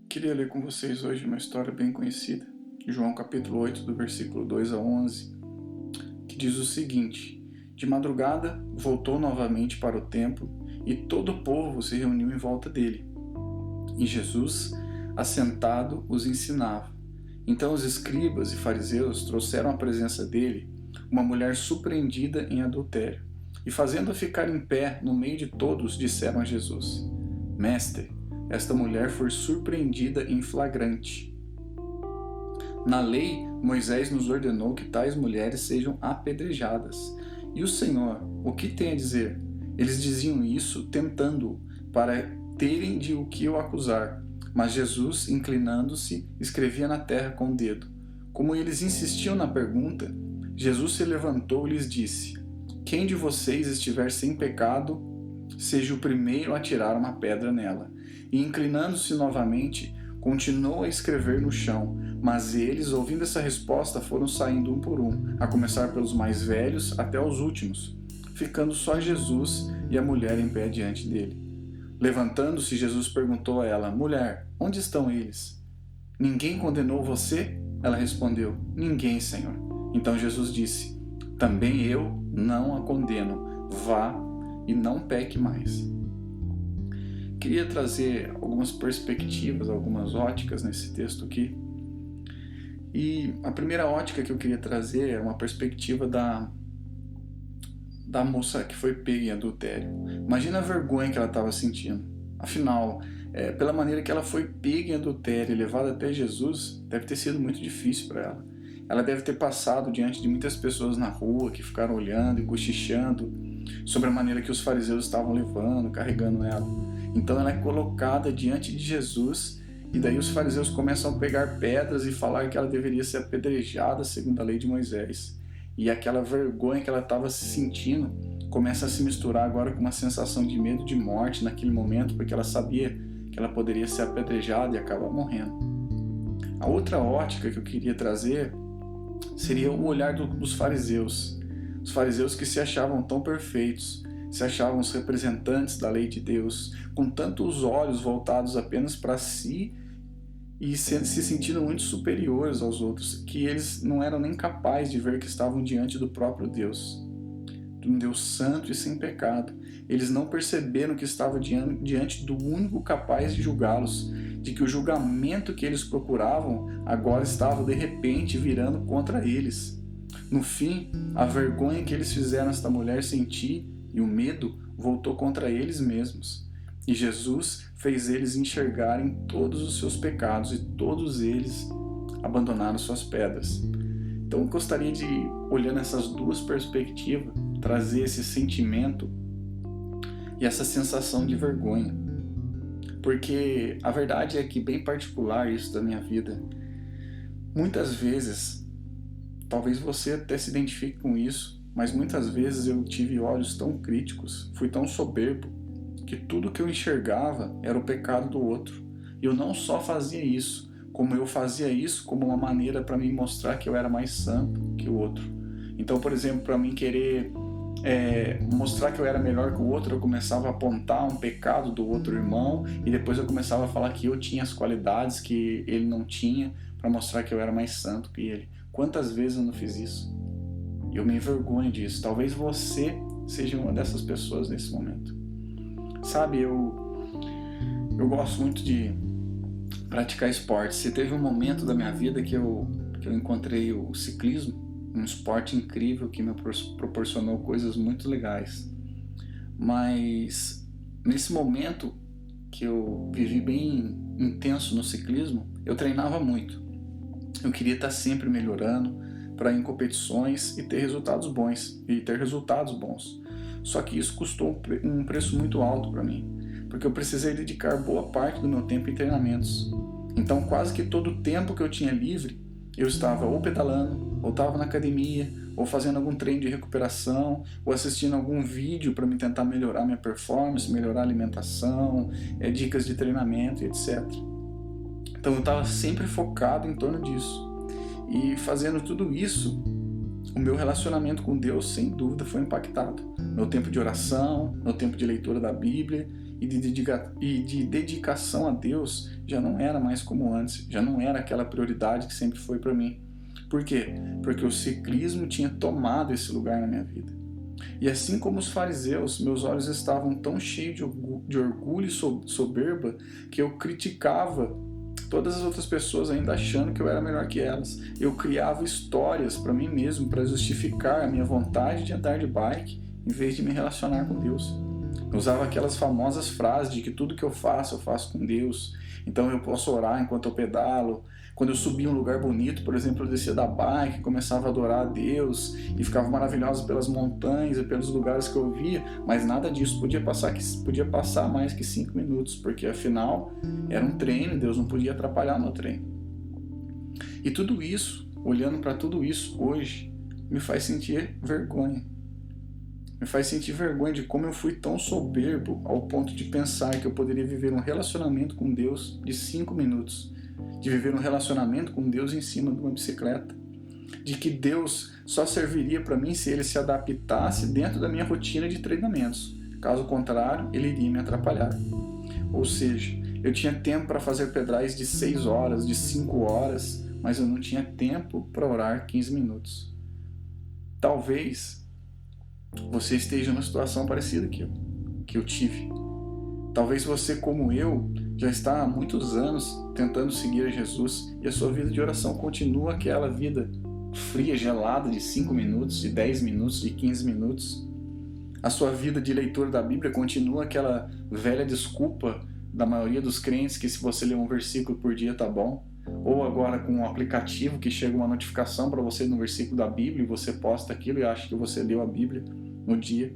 Queria ler com vocês hoje uma história bem conhecida, João capítulo 8, do versículo 2 a 11, que diz o seguinte: De madrugada voltou novamente para o templo e todo o povo se reuniu em volta dele. E Jesus, assentado, os ensinava. Então os escribas e fariseus trouxeram à presença dele uma mulher surpreendida em adultério, e fazendo-a ficar em pé no meio de todos, disseram a Jesus: Mestre, esta mulher foi surpreendida em flagrante. Na lei, Moisés nos ordenou que tais mulheres sejam apedrejadas. E o Senhor, o que tem a dizer? Eles diziam isso tentando-o, para terem de o que o acusar. Mas Jesus, inclinando-se, escrevia na terra com o dedo. Como eles insistiam na pergunta, Jesus se levantou e lhes disse: Quem de vocês estiver sem pecado, seja o primeiro a tirar uma pedra nela. E inclinando-se novamente, continuou a escrever no chão. Mas eles, ouvindo essa resposta, foram saindo um por um, a começar pelos mais velhos até os últimos, ficando só Jesus e a mulher em pé diante dele. Levantando-se, Jesus perguntou a ela: Mulher, onde estão eles? Ninguém condenou você? Ela respondeu: Ninguém, Senhor. Então Jesus disse: Também eu não a condeno. Vá e não peque mais. Queria trazer algumas perspectivas, algumas óticas nesse texto aqui. E a primeira ótica que eu queria trazer é uma perspectiva da moça que foi pega em adultério. Imagina a vergonha que ela estava sentindo. Afinal, pela maneira que ela foi pega em adultério e levada até Jesus, deve ter sido muito difícil para ela. Ela deve ter passado diante de muitas pessoas na rua que ficaram olhando e cochichando sobre a maneira que os fariseus estavam levando, carregando ela. Então ela é colocada diante de Jesus, e daí os fariseus começam a pegar pedras e falar que ela deveria ser apedrejada segundo a lei de Moisés. E aquela vergonha que ela estava se sentindo começa a se misturar agora com uma sensação de medo de morte naquele momento, porque ela sabia que ela poderia ser apedrejada e acabar morrendo. A outra ótica que eu queria trazer seria o olhar dos fariseus. Os fariseus que se achavam tão perfeitos, se achavam os representantes da lei de Deus, com tantos olhos voltados apenas para si e se sentindo muito superiores aos outros, que eles não eram nem capazes de ver que estavam diante do próprio Deus, de um Deus santo e sem pecado. Eles não perceberam que estavam diante do único capaz de julgá-los, de que o julgamento que eles procuravam agora estava de repente virando contra eles. No fim, a vergonha que eles fizeram esta mulher sentir e o medo voltou contra eles mesmos. E Jesus fez eles enxergarem todos os seus pecados e todos eles abandonaram suas pedras. Então eu gostaria de, olhando essas duas perspectivas, trazer esse sentimento e essa sensação de vergonha. Porque a verdade é que, bem particular isso da minha vida, muitas vezes, talvez você até se identifique com isso, mas muitas vezes eu tive olhos tão críticos, fui tão soberbo, que tudo que eu enxergava era o pecado do outro. E eu não só fazia isso, como eu fazia isso como uma maneira para me mostrar que eu era mais santo que o outro. Então, por exemplo, para mim querer mostrar que eu era melhor que o outro, eu começava a apontar um pecado do outro irmão e depois eu começava a falar que eu tinha as qualidades que ele não tinha, para mostrar que eu era mais santo que ele. Quantas vezes eu não fiz isso? E eu me envergonho disso. Talvez você seja uma dessas pessoas nesse momento. Sabe, eu gosto muito de praticar esporte. Se teve um momento da minha vida que eu encontrei o ciclismo, um esporte incrível que me proporcionou coisas muito legais. Mas nesse momento que eu vivi bem intenso no ciclismo, eu treinava muito. Eu queria estar sempre melhorando para ir em competições e ter resultados bons. Só que isso custou um preço muito alto para mim, porque eu precisei dedicar boa parte do meu tempo em treinamentos. Então quase que todo o tempo que eu tinha livre, eu estava ou pedalando, ou estava na academia, ou fazendo algum treino de recuperação, ou assistindo algum vídeo para me tentar melhorar minha performance, melhorar a alimentação, dicas de treinamento, etc. Então eu estava sempre focado em torno disso. E fazendo tudo isso, o meu relacionamento com Deus, sem dúvida, foi impactado. Meu tempo de oração, meu tempo de leitura da Bíblia e de dedicação a Deus já não era mais como antes, já não era aquela prioridade que sempre foi para mim. Por quê? Porque o ciclismo tinha tomado esse lugar na minha vida. E assim como os fariseus, meus olhos estavam tão cheios de orgulho e soberba que eu criticava todas as outras pessoas ainda achando que eu era melhor que elas. Eu criava histórias para mim mesmo para justificar a minha vontade de andar de bike em vez de me relacionar com Deus. Eu usava aquelas famosas frases de que tudo que eu faço com Deus. Então eu posso orar enquanto eu pedalo. Quando eu subia um lugar bonito, por exemplo, eu descia da bike, começava a adorar a Deus e ficava maravilhoso pelas montanhas e pelos lugares que eu via, mas nada disso podia passar mais que 5 minutos, porque afinal era um treino, Deus não podia atrapalhar meu treino. E tudo isso, olhando para tudo isso hoje, me faz sentir vergonha. Me faz sentir vergonha de como eu fui tão soberbo ao ponto de pensar que eu poderia viver um relacionamento com Deus de 5 minutos. De viver um relacionamento com Deus em cima de uma bicicleta. De que Deus só serviria para mim se Ele se adaptasse dentro da minha rotina de treinamentos. Caso contrário, Ele iria me atrapalhar. Ou seja, eu tinha tempo para fazer pedais de 6 horas, de 5 horas, mas eu não tinha tempo para orar 15 minutos. Talvez você esteja numa situação parecida que eu tive. Talvez você, como eu, já está há muitos anos tentando seguir a Jesus e a sua vida de oração continua aquela vida fria, gelada de 5 minutos, de 10 minutos, de 15 minutos. A sua vida de leitura da Bíblia continua aquela velha desculpa da maioria dos crentes que se você ler um versículo por dia tá bom. Ou agora com um aplicativo que chega uma notificação para você no versículo da Bíblia e você posta aquilo e acha que você leu a Bíblia no dia.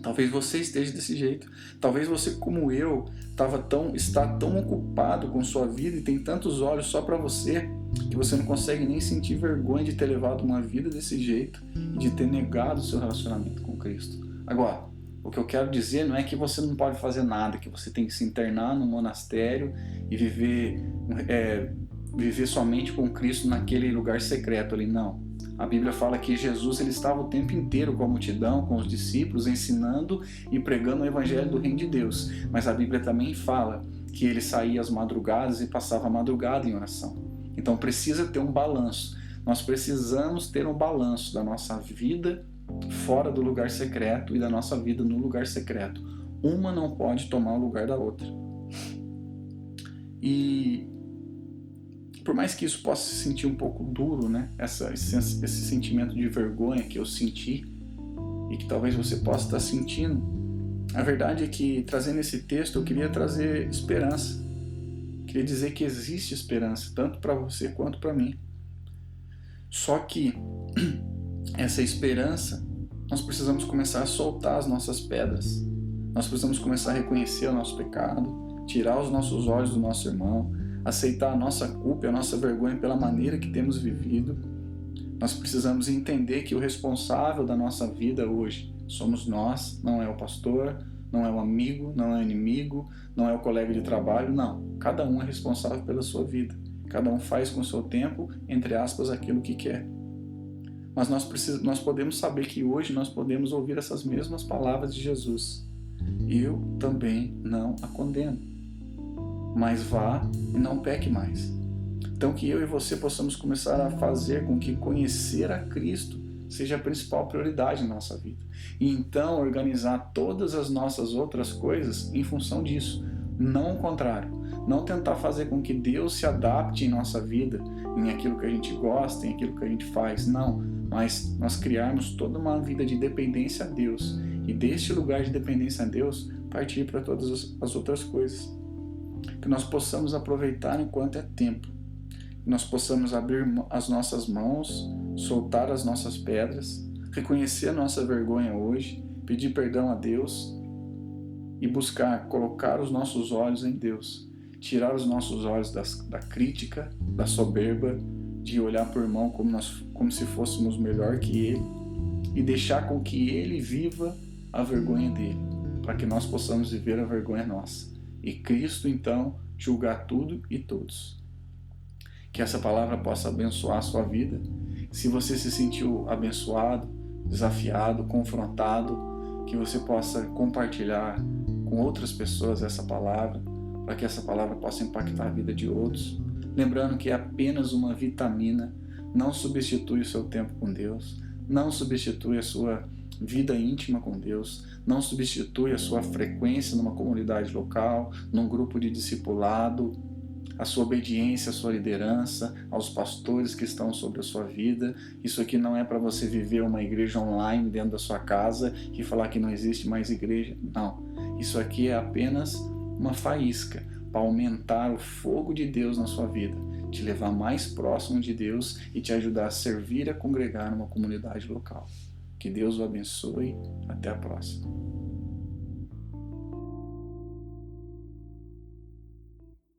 Talvez você esteja desse jeito. Talvez você, como eu, está tão ocupado com sua vida e tem tantos olhos só para você que você não consegue nem sentir vergonha de ter levado uma vida desse jeito e de ter negado o seu relacionamento com Cristo. Agora, o que eu quero dizer não é que você não pode fazer nada, que você tem que se internar num monastério e viver somente com Cristo naquele lugar secreto ali, não. A Bíblia fala que Jesus ele estava o tempo inteiro com a multidão, com os discípulos, ensinando e pregando o evangelho do reino de Deus. Mas a Bíblia também fala que ele saía às madrugadas e passava a madrugada em oração. Então precisa ter um balanço. Nós precisamos ter um balanço da nossa vida fora do lugar secreto e da nossa vida no lugar secreto. Uma não pode tomar o lugar da outra. E por mais que isso possa se sentir um pouco duro, né? Esse sentimento de vergonha que eu senti e que talvez você possa estar sentindo, a verdade é que, trazendo esse texto, eu queria trazer esperança. Queria dizer que existe esperança, tanto para você quanto para mim. Só que essa esperança, nós precisamos começar a soltar as nossas pedras. Nós precisamos começar a reconhecer o nosso pecado, tirar os nossos olhos do nosso irmão, aceitar a nossa culpa e a nossa vergonha pela maneira que temos vivido. Nós precisamos entender que o responsável da nossa vida hoje somos nós, não é o pastor, não é o amigo, não é o inimigo, não é o colega de trabalho, não. Cada um é responsável pela sua vida. Cada um faz com o seu tempo, entre aspas, aquilo que quer. Mas nós podemos saber que hoje nós podemos ouvir essas mesmas palavras de Jesus. Eu também não a condeno. Mas vá e não peque mais. Então que eu e você possamos começar a fazer com que conhecer a Cristo seja a principal prioridade na nossa vida. E então organizar todas as nossas outras coisas em função disso. Não o contrário. Não tentar fazer com que Deus se adapte em nossa vida, em aquilo que a gente gosta, em aquilo que a gente faz. Não. Mas nós criarmos toda uma vida de dependência a Deus. E deste lugar de dependência a Deus, partir para todas as outras coisas. Que nós possamos aproveitar enquanto é tempo. Que nós possamos abrir as nossas mãos, soltar as nossas pedras, reconhecer a nossa vergonha hoje, pedir perdão a Deus e buscar colocar os nossos olhos em Deus. Tirar os nossos olhos da crítica, da soberba, de olhar para o irmão como se fôssemos melhor que ele e deixar com que ele viva a vergonha dele, para que nós possamos viver a vergonha nossa. E Cristo, então, julgar tudo e todos. Que essa palavra possa abençoar a sua vida. Se você se sentiu abençoado, desafiado, confrontado, que você possa compartilhar com outras pessoas essa palavra, para que essa palavra possa impactar a vida de outros. Lembrando que é apenas uma vitamina, não substitui o seu tempo com Deus, não substitui a sua vida íntima com Deus, não substitui a sua frequência numa comunidade local, num grupo de discipulado, a sua obediência à sua liderança, aos pastores que estão sobre a sua vida. Isso aqui não é para você viver uma igreja online dentro da sua casa e falar que não existe mais igreja. Não, isso aqui é apenas uma faísca para aumentar o fogo de Deus na sua vida, te levar mais próximo de Deus e te ajudar a servir e a congregar numa comunidade local. Que Deus o abençoe. Até a próxima.